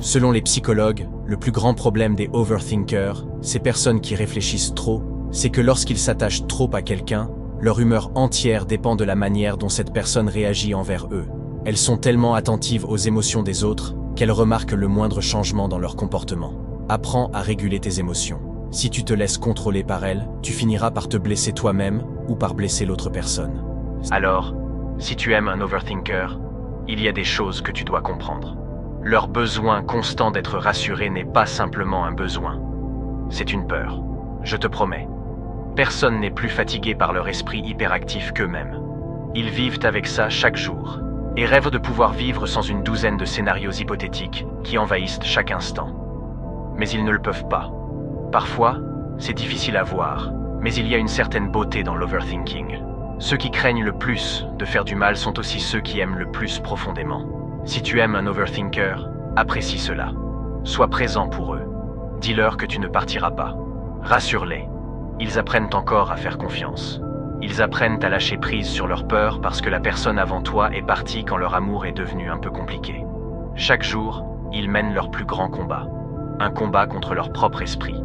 Selon les psychologues, le plus grand problème des overthinkers, ces personnes qui réfléchissent trop, c'est que lorsqu'ils s'attachent trop à quelqu'un, leur humeur entière dépend de la manière dont cette personne réagit envers eux. Elles sont tellement attentives aux émotions des autres qu'elles remarquent le moindre changement dans leur comportement. Apprends à réguler tes émotions. Si tu te laisses contrôler par elles, tu finiras par te blesser toi-même ou par blesser l'autre personne. Alors, si tu aimes un overthinker, il y a des choses que tu dois comprendre. Leur besoin constant d'être rassuré n'est pas simplement un besoin. C'est une peur. Je te promets. Personne n'est plus fatigué par leur esprit hyperactif qu'eux-mêmes. Ils vivent avec ça chaque jour et rêvent de pouvoir vivre sans une douzaine de scénarios hypothétiques qui envahissent chaque instant. Mais ils ne le peuvent pas. Parfois, c'est difficile à voir, mais il y a une certaine beauté dans l'overthinking. Ceux qui craignent le plus de faire du mal sont aussi ceux qui aiment le plus profondément. Si tu aimes un overthinker, apprécie cela. Sois présent pour eux. Dis-leur que tu ne partiras pas. Rassure-les. Ils apprennent encore à faire confiance. Ils apprennent à lâcher prise sur leur peur parce que la personne avant toi est partie quand leur amour est devenu un peu compliqué. Chaque jour, ils mènent leur plus grand combat. Un combat contre leur propre esprit.